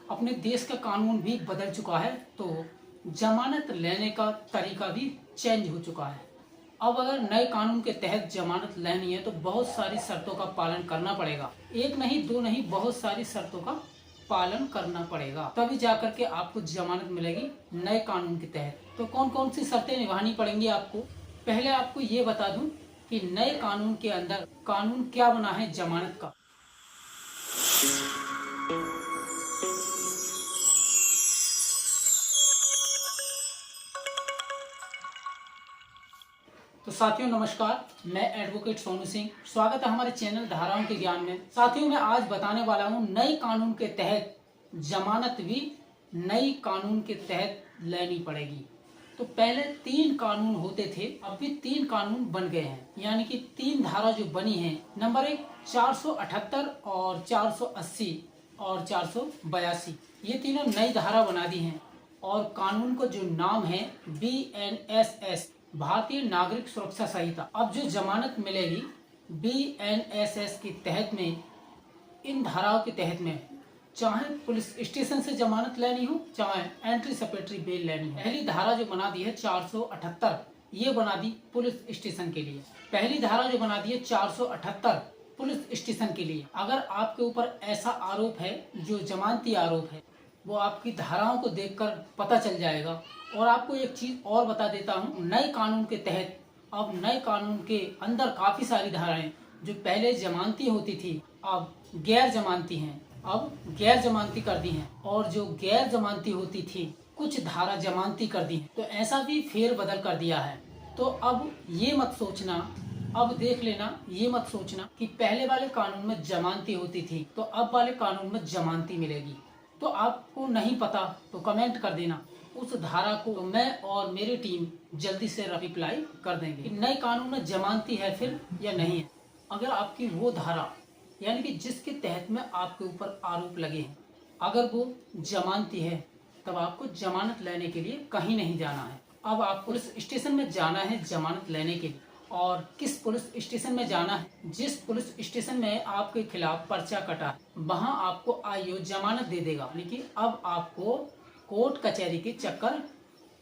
अपने देश का कानून भी बदल चुका है, तो जमानत लेने का तरीका भी चेंज हो चुका है। अब अगर नए कानून के तहत जमानत लेनी है तो बहुत सारी शर्तों का पालन करना पड़ेगा। एक नहीं, दो नहीं, बहुत सारी शर्तों का पालन करना पड़ेगा, तभी जाकर के आपको जमानत मिलेगी नए कानून के तहत। तो कौन कौन सी शर्तें निभानी पड़ेंगी आपको? पहले आपको ये बता दूं कि नए कानून के अंदर कानून क्या बना है जमानत का। तो साथियों नमस्कार, मैं एडवोकेट सोनू सिंह, स्वागत है हमारे चैनल धाराओं के ज्ञान में। साथियों मैं आज बताने वाला हूं नए कानून के तहत जमानत भी नई कानून के तहत लेनी पड़ेगी। तो पहले 3 कानून होते थे, अब भी 3 कानून बन गए हैं, यानी कि 3 धारा जो बनी है। नंबर 1 478 और 480 और 482, ये तीनों नई धारा बना दी हैं। और कानून को जो नाम है BNSS, भारतीय नागरिक सुरक्षा संहिता। अब जो जमानत मिलेगी BNSS के तहत में, इन धाराओं के तहत में, चाहे पुलिस स्टेशन से जमानत लेनी हो, चाहे एंट्री सपेटरी बेल लेनी हो। पहली धारा जो बना दी है 478, ये बना दी पुलिस स्टेशन के लिए। पहली धारा जो बना दी है 478 पुलिस स्टेशन के लिए। अगर आपके ऊपर ऐसा आरोप है जो जमानती आरोप है, वो आपकी धाराओं को देखकर पता चल जाएगा। और आपको एक चीज और बता देता हूँ, नए कानून के तहत अब नए कानून के अंदर काफी सारी धाराएं जो पहले जमानती होती थी अब गैर जमानती हैं, अब गैर जमानती कर दी हैं। और जो गैर जमानती होती थी कुछ धारा जमानती कर दी हैं। तो ऐसा भी फेर बदल कर दिया है। तो अब ये मत सोचना, अब देख लेना, ये मत सोचना कि पहले वाले कानून में जमानती होती थी तो अब वाले कानून में जमानती मिलेगी। तो आपको नहीं पता तो कमेंट कर देना, उस धारा को तो मैं और मेरी टीम जल्दी से रिप्लाई कर देंगे कि नए कानून में जमानती है फिर या नहीं है। अगर आपकी वो धारा, यानी कि जिसके तहत में आपके ऊपर आरोप लगे हैं, अगर वो जमानती है, तब आपको जमानत लेने के लिए कहीं नहीं जाना है। अब आप पुलिस स्टेशन में जाना है जमानत लेने के लिए। और किस पुलिस स्टेशन में जाना है? जिस पुलिस स्टेशन में आपके खिलाफ पर्चा कटा है, वहाँ आपको आईओ जमानत दे देगा। लेकिन अब आपको कोर्ट कचहरी के चक्कर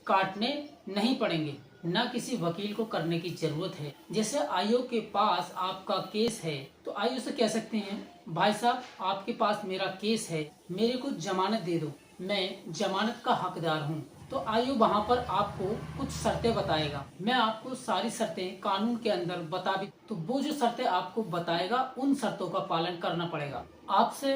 काटने नहीं पड़ेंगे, न किसी वकील को करने की जरूरत है। जैसे आईओ के पास आपका केस है तो आईओ से कह सकते हैं, भाई साहब आपके पास मेरा केस है, मेरे को जमानत दे दो, मैं जमानत का हकदार हूँ। तो आईओ वहाँ पर आपको कुछ शर्तें बताएगा। मैं आपको सारी शर्तें कानून के अंदर बता भी, तो वो जो शर्तें आपको बताएगा उन शर्तों का पालन करना पड़ेगा। आपसे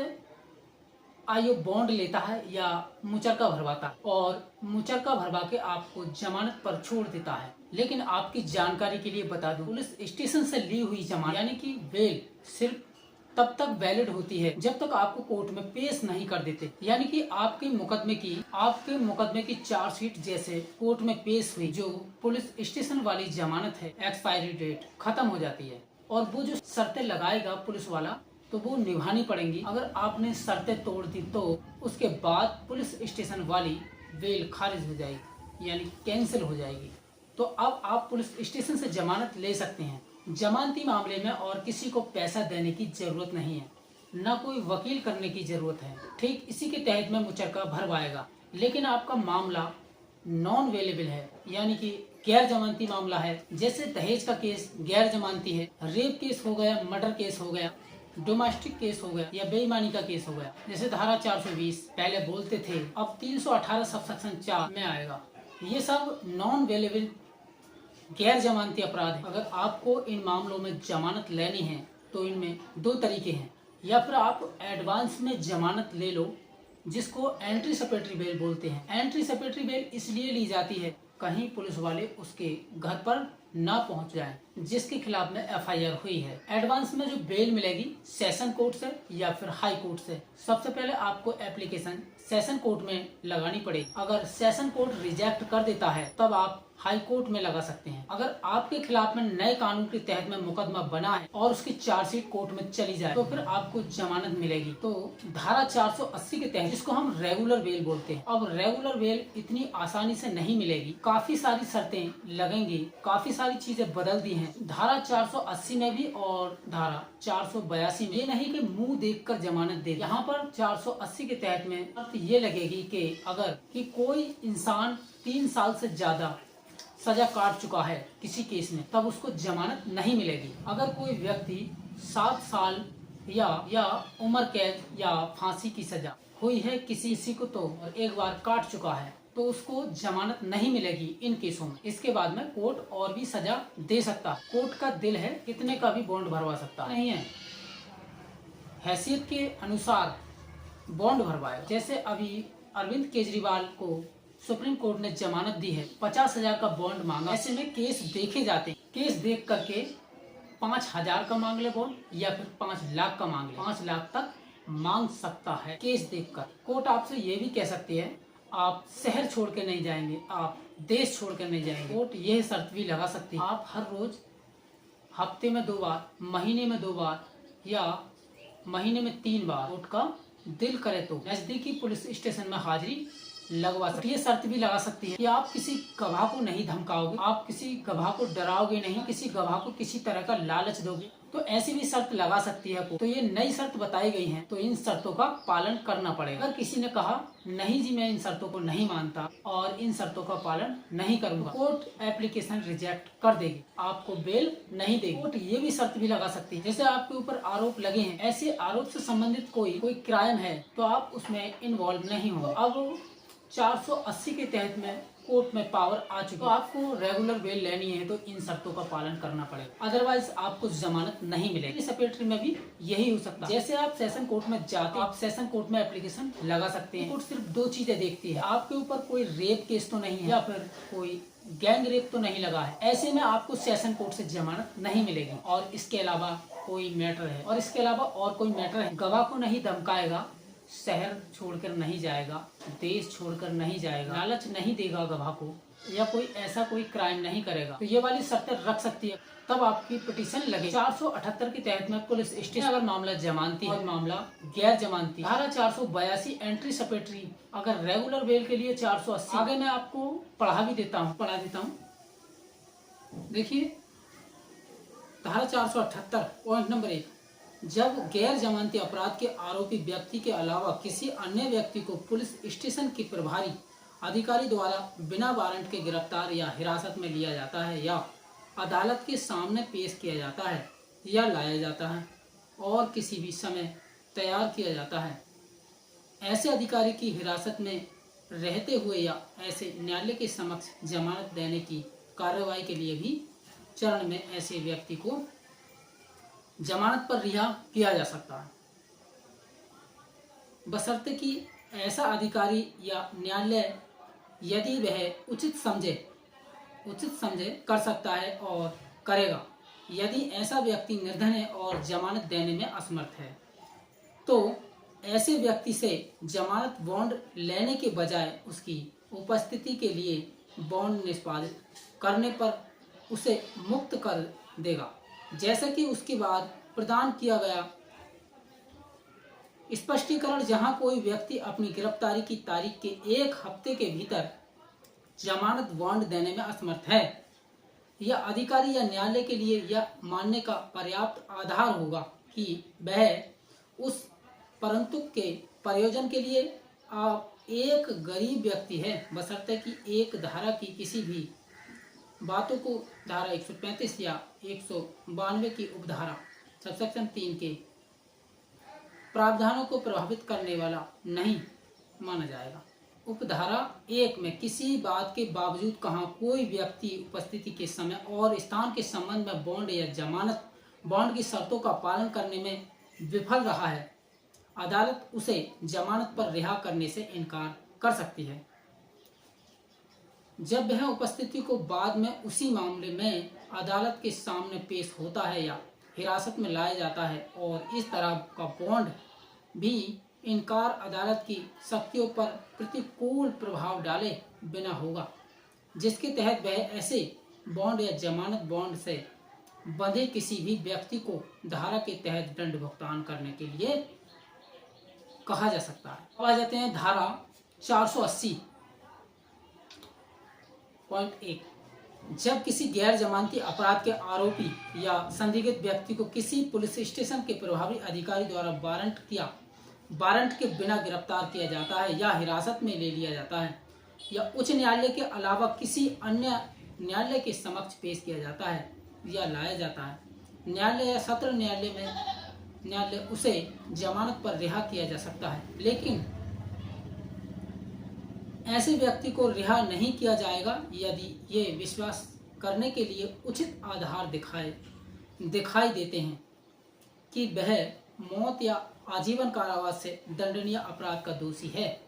आईओ बॉन्ड लेता है या मुचलका भरवाता है, और मुचलका भरवा के आपको जमानत पर छोड़ देता है। लेकिन आपकी जानकारी के लिए बता दूं, पुलिस स्टेशन से ली हुई जमानत यानी कि बेल सिर्फ तब तक वैलिड होती है जब तक आपको कोर्ट में पेश नहीं कर देते। यानी कि आपके मुकदमे की चार्जशीट जैसे कोर्ट में पेश हुई, जो पुलिस स्टेशन वाली जमानत है, एक्सपायरी डेट खत्म हो जाती है। और वो जो शर्तें लगाएगा पुलिस वाला, तो वो निभानी पड़ेंगी। अगर आपने शर्तें तोड़ दी तो उसके बाद पुलिस स्टेशन वाली बेल खारिज हो जाएगी, यानी कैंसिल हो जाएगी। तो अब आप पुलिस स्टेशन से जमानत ले सकते हैं जमानती मामले में, और किसी को पैसा देने की जरूरत नहीं है, न कोई वकील करने की जरूरत है। ठीक इसी के तहत में मुचलका भरवाएगा। लेकिन आपका मामला नॉन अवेलेबल है, यानी कि गैर जमानती मामला है। जैसे दहेज का केस गैर जमानती है, रेप केस हो गया, मर्डर केस हो गया, डोमेस्टिक केस हो गया, या बेईमानी का केस हो गया। जैसे धारा 420 पहले बोलते थे, अब 318 सबसेक्शन 4 में आएगा। ये सब नॉन अवेलेबल गैर जमानती अपराध है। अगर आपको इन मामलों में जमानत लेनी है तो इनमें 2 तरीके हैं। या फिर आप एडवांस में जमानत ले लो, जिसको एंट्री सपेटरी बेल बोलते हैं। एंट्री सपेटरी बेल इसलिए ली जाती है कहीं पुलिस वाले उसके घर पर ना पहुंच जाएं, जिसके खिलाफ में एफआईआर हुई है। एडवांस में जो बेल मिलेगी सेशन कोर्ट से या फिर हाई कोर्ट से। सबसे पहले आपको एप्लीकेशन सेशन कोर्ट में लगानी पड़ेगी। अगर सेशन कोर्ट रिजेक्ट कर देता है तब आप हाई कोर्ट में लगा सकते हैं। अगर आपके खिलाफ में नए कानून के तहत में मुकदमा बना है और उसकी चार्जशीट कोर्ट में चली जाए तो फिर आपको जमानत मिलेगी। तो धारा 480 के तहत, जिसको हम रेगुलर बेल बोलते हैं, अब रेगुलर बेल इतनी आसानी से नहीं मिलेगी, काफी सारी शर्तें लगेंगी, काफी सारी चीजें बदल दी हैं धारा 480 में भी और धारा 482 में। ये नहीं कि मुंह देखकर जमानत दे, यहाँ पर 480 के तहत में शर्त ये लगेगी कि अगर कि कोई इंसान 3 साल से ज्यादा सजा काट चुका है किसी केस में, तब उसको जमानत नहीं मिलेगी। अगर कोई व्यक्ति 7 साल या उम्र कैद या फांसी की सजा हुई है किसी को तो और एक बार काट चुका है तो उसको जमानत नहीं मिलेगी इन केसों में। इसके बाद में कोर्ट और भी सजा दे सकता है। कोर्ट का दिल है कितने का भी बॉन्ड भरवा सकता नहीं है, हैसियत के अनुसार बॉन्ड भरवाएगा। जैसे अभी अरविंद केजरीवाल को सुप्रीम कोर्ट ने जमानत दी है, 50,000 का बॉन्ड मांगा। ऐसे में केस देखे जाते हैं, केस देख करके 5,000 का मांग ले बॉन्ड या फिर 5 लाख का मांग ले, 5 लाख तक मांग सकता है केस देखकर। कोर्ट आपसे ये भी कह सकती है आप शहर छोड़ के नहीं जाएंगे, आप देश छोड़ कर नहीं जाएंगे। कोर्ट यह शर्त भी लगा सकती है आप हर रोज हफ्ते में 2 बार, महीने में 2 बार या महीने में 3 बार कोर्ट का दिल करे तो नजदीकी पुलिस स्टेशन में हाजिरी लगवा सकती है। ये शर्त भी लगा सकती है कि आप किसी गवाह को नहीं धमकाओगे, आप किसी गवाह को डराओगे नहीं, किसी गवाह को किसी तरह का लालच दोगे, तो ऐसी भी शर्त लगा सकती है। तो ये नई शर्त बताई गई है, तो इन शर्तों का पालन करना पड़ेगा। अगर किसी ने कहा नहीं जी मैं इन शर्तों को नहीं मानता और इन शर्तों का पालन नहीं करूंगा, कोर्ट एप्लीकेशन रिजेक्ट कर देगी, आपको बेल नहीं देगी। कोर्ट ये भी शर्त भी लगा सकती है जैसे आपके ऊपर आरोप लगे हैं, ऐसे आरोप से संबंधित कोई क्राइम है तो आप उसमें इन्वॉल्व नहीं हो। अब 480 के तहत में कोर्ट में पावर आ चुकी है, तो आपको रेगुलर बेल लेनी है तो इन शर्तों का पालन करना पड़ेगा, अदरवाइज आपको जमानत नहीं मिलेगी। सेक्रेटरी में भी यही हो सकता है। जैसे आप सेशन कोर्ट में जाते हैं, आप सेशन कोर्ट में एप्लीकेशन लगा सकते हैं। कोर्ट सिर्फ 2 चीजें देखती है, आपके ऊपर कोई रेप केस तो नहीं है या फिर कोई गैंग रेप तो नहीं लगा है, ऐसे में आपको सेशन कोर्ट से जमानत नहीं मिलेगी। और इसके अलावा कोई मैटर है, और इसके अलावा और कोई मैटर है, गवाह को नहीं धमकाएगा, शहर छोड़कर नहीं जाएगा, देश छोड़कर नहीं जाएगा, लालच नहीं देगा गवाह को, या कोई ऐसा कोई क्राइम नहीं करेगा, तो ये वाली शर्तें रख सकती है, तब आपकी पिटीशन लगे। 478 के तहत में पुलिस स्टेशन अगर मामला जमानती है और मामला गैर जमानती, धारा 482 एंट्री सेक्रेटरी अगर रेगुलर बेल के लिए 480। आगे मैं आपको पढ़ा देता हूँ। देखिए धारा 478 पॉइंट नंबर 1, जब गैर जमानती अपराध के आरोपी व्यक्ति के अलावा किसी अन्य व्यक्ति को पुलिस स्टेशन के प्रभारी अधिकारी द्वारा बिना वारंट के गिरफ्तार या हिरासत में लिया जाता है या अदालत के सामने पेश किया जाता है या लाया जाता है और किसी भी समय तैयार किया जाता है, ऐसे अधिकारी की हिरासत में रहते हुए या ऐसे न्यायालय के समक्ष जमानत देने की कार्रवाई के लिए भी चरण में ऐसे व्यक्ति को जमानत पर रिहा किया जा सकता है, बशर्ते कि ऐसा अधिकारी या न्यायालय यदि वह उचित समझे कर सकता है और करेगा। यदि ऐसा व्यक्ति निर्धन है और जमानत देने में असमर्थ है तो ऐसे व्यक्ति से जमानत बॉन्ड लेने के बजाय उसकी उपस्थिति के लिए बॉन्ड निष्पादित करने पर उसे मुक्त कर देगा, जैसे कि उसके बाद प्रदान किया गया स्पष्टीकरण, जहां कोई व्यक्ति अपनी गिरफ्तारी की तारीख के 1 हफ्ते के भीतर जमानत बॉन्ड देने में असमर्थ है, यह अधिकारी या न्यायालय के लिए यह मानने का पर्याप्त आधार होगा कि वह उस परंतु के प्रयोजन के लिए आप एक गरीब व्यक्ति है, बशर्ते कि एक धारा की किसी भी बातों को धारा 135 या 192 की उपधारा सबसेक्शन 3 के प्रावधानों को प्रभावित करने वाला नहीं माना जाएगा। उपधारा 1 में किसी बात के बावजूद कहाँ कोई व्यक्ति उपस्थिति के समय और स्थान के संबंध में बॉन्ड या जमानत बॉन्ड की शर्तों का पालन करने में विफल रहा है, अदालत उसे जमानत पर रिहा करने से इनकार कर सकती है। जब वह उपस्थिति को बाद में उसी मामले में अदालत के सामने पेश होता है या हिरासत में लाया जाता है और इस तरह का बॉन्ड भी इनकार अदालत की शक्तियों पर प्रतिकूल प्रभाव डाले बिना होगा, जिसके तहत वह ऐसे बॉन्ड या जमानत बॉन्ड से बंधे किसी भी व्यक्ति को धारा के तहत दंड भुगतान करने के लिए कहा जा सकता है। अब आ जाते हैं धारा 480.1। जब किसी गैर जमानती अपराध के आरोपी या संदिग्ध व्यक्ति को किसी पुलिस स्टेशन के प्रभारी अधिकारी द्वारा वारंट के बिना गिरफ्तार किया जाता है या हिरासत में ले लिया जाता है या उच्च न्यायालय के अलावा किसी अन्य न्यायालय के समक्ष पेश किया जाता है या लाया जाता है, न्यायालय या सत्र न्यायालय उसे जमानत पर रिहा किया जा सकता है। लेकिन ऐसे व्यक्ति को रिहा नहीं किया जाएगा यदि ये विश्वास करने के लिए उचित आधार दिखाई देते हैं कि वह मौत या आजीवन कारावास से दंडनीय अपराध का दोषी है।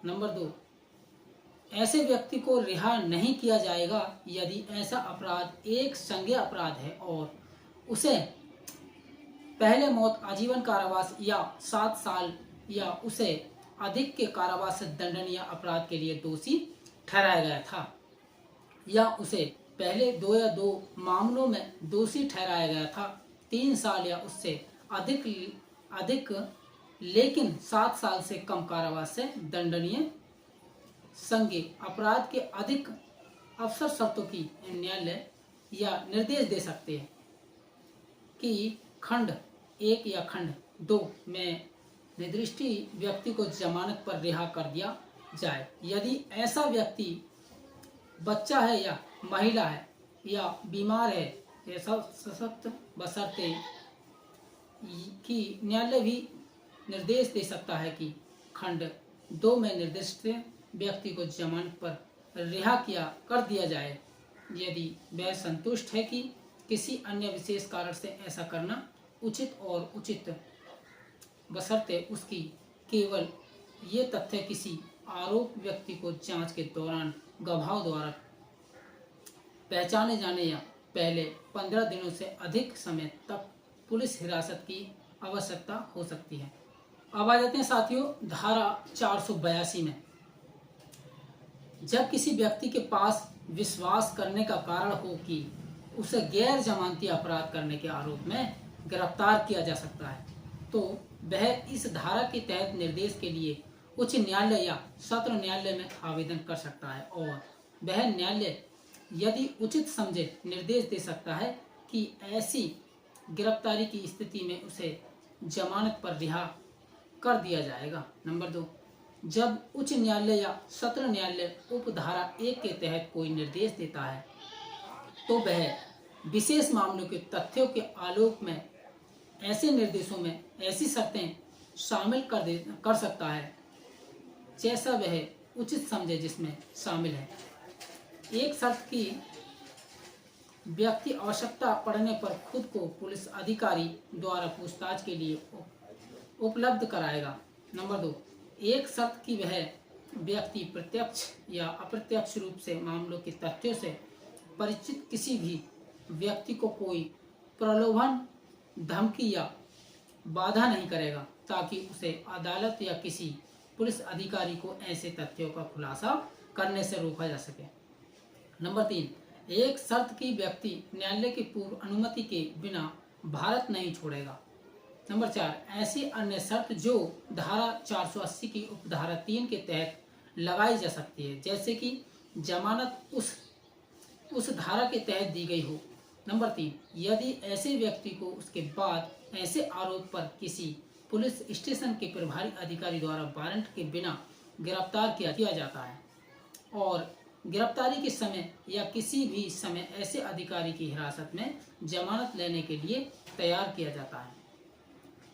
नंबर 2, ऐसे व्यक्ति को रिहा नहीं किया जाएगा यदि ऐसा अपराध एक संज्ञेय अपराध है और उसे पहले मौत, आजीवन कारावास या 7 साल या उसे अधिक के कारावास से दंडनीय अपराध के लिए दोषी ठहराया गया था, या उसे पहले 2 या 2 मामलों में दोषी ठहराया गया था, 3 साल या उससे अधिक लेकिन 7 साल से कम कारावास से दंडनीय संज्ञेय अपराध के अधिक अवसर शर्तों की न्यायालय या निर्देश दे सकते हैं कि खंड 1 या खंड 2 में निर्दिष्ट व्यक्ति को जमानत पर रिहा कर दिया जाए। यदि ऐसा व्यक्ति बच्चा है या महिला है या बीमार है या सशक्त, बशर्ते कि न्यायालय भी निर्देश दे सकता है कि खंड 2 में निर्दिष्ट व्यक्ति को जमानत पर रिहा कर दिया जाए यदि वह संतुष्ट है कि किसी अन्य विशेष कारण से ऐसा करना उचित बशर्ते उसकी केवल ये तथ्य किसी आरोप व्यक्ति को जांच के दौरान गवाहों द्वारा पहचाने जाने या पहले 15 दिनों से अधिक समय तक पुलिस हिरासत की आवश्यकता हो सकती है। अब आ जाते हैं साथियों धारा 482 में। जब किसी व्यक्ति के पास विश्वास करने का कारण हो कि उसे गैर जमानती अपराध करने के आरोप में गिरफ्तार किया जा सकता है, तो वह इस धारा के तहत निर्देश के लिए उच्च न्यायालय या सत्र न्यायालय में आवेदन कर सकता है और वह न्यायालय यदि उचित समझे निर्देश दे सकता है कि ऐसी गिरफ्तारी की स्थिति में उसे जमानत पर रिहा कर दिया जाएगा। नंबर 2, जब उच्च न्यायालय या सत्र न्यायालय उपधारा 1 के तहत कोई निर्देश देता है तो वह विशेष मामलों के तथ्यों के आलोक में ऐसे निर्देशों में ऐसी शर्तें शामिल कर सकता है जैसा वह उचित समझे, जिसमें शामिल है एक शर्त की व्यक्ति आवश्यकता पड़ने पर खुद को पुलिस अधिकारी द्वारा पूछताछ के लिए उपलब्ध कराएगा। नंबर 2, एक शर्त की वह व्यक्ति प्रत्यक्ष या अप्रत्यक्ष रूप से मामलों के तथ्यों से परिचित किसी भी व्यक्ति को कोई प्रलोभन, धमकी या बाधा नहीं करेगा ताकि उसे अदालत या किसी पुलिस अधिकारी को ऐसे तथ्यों का खुलासा करने से रोका जा सके। नंबर 3, एक शर्त की व्यक्ति न्यायालय की पूर्व अनुमति के बिना भारत नहीं छोड़ेगा। नंबर 4, ऐसी अन्य शर्त जो धारा 480 की उपधारा 3 के तहत लगाई जा सकती है, जैसे कि जमानत उस धारा के तहत दी गई हो। नंबर 3, यदि ऐसे व्यक्ति को उसके बाद ऐसे आरोप पर किसी पुलिस स्टेशन के प्रभारी अधिकारी द्वारा वारंट के बिना गिरफ्तार किया जाता है और गिरफ्तारी के समय या किसी भी समय ऐसे अधिकारी की हिरासत में जमानत लेने के लिए तैयार किया जाता है,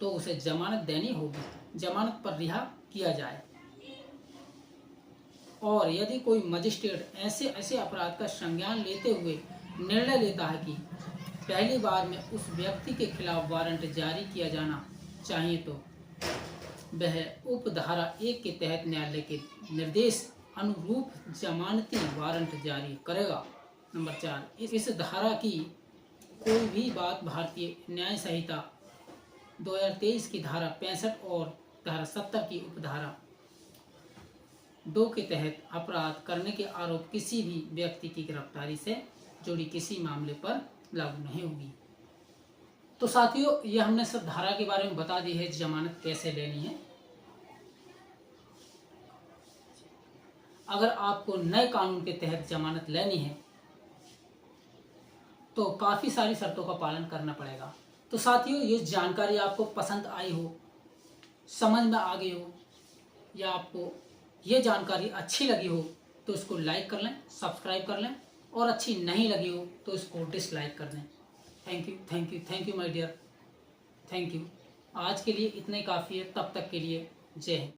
तो उसे जमानत देनी होगी, जमानत पर रिहा किया जाए। और यदि कोई मजिस्ट्रेट ऐसे अपराध का संज्ञान लेते हुए निर्णय लेता है कि पहली बार में उस व्यक्ति के खिलाफ वारंट जारी किया जाना चाहिए, तो वह उपधारा 1 के तहत न्यायालय के निर्देश अनुरूप जमानती वारंट जारी करेगा। नंबर 4, इस धारा की कोई भी बात भारतीय न्याय संहिता 2023 की धारा 65 और धारा 70 की उपधारा 2 के तहत अपराध करने के आरोप किसी भी व्यक्ति की गिरफ्तारी से जुड़ी किसी मामले पर लागू नहीं होगी। तो साथियों, ये हमने सब धारा के बारे में बता दी है, जमानत कैसे लेनी है। अगर आपको नए कानून के तहत जमानत लेनी है तो काफ़ी सारी शर्तों का पालन करना पड़ेगा। तो साथियों, ये जानकारी आपको पसंद आई हो, समझ में आ गई हो, या आपको ये जानकारी अच्छी लगी हो तो इसको लाइक कर लें, सब्सक्राइब कर लें, और अच्छी नहीं लगी हो तो इसको डिसलाइक कर दें। Thank you, thank you, thank you my dear, thank you. आज के लिए इतना ही काफ़ी है, तब तक के लिए जय हिंद।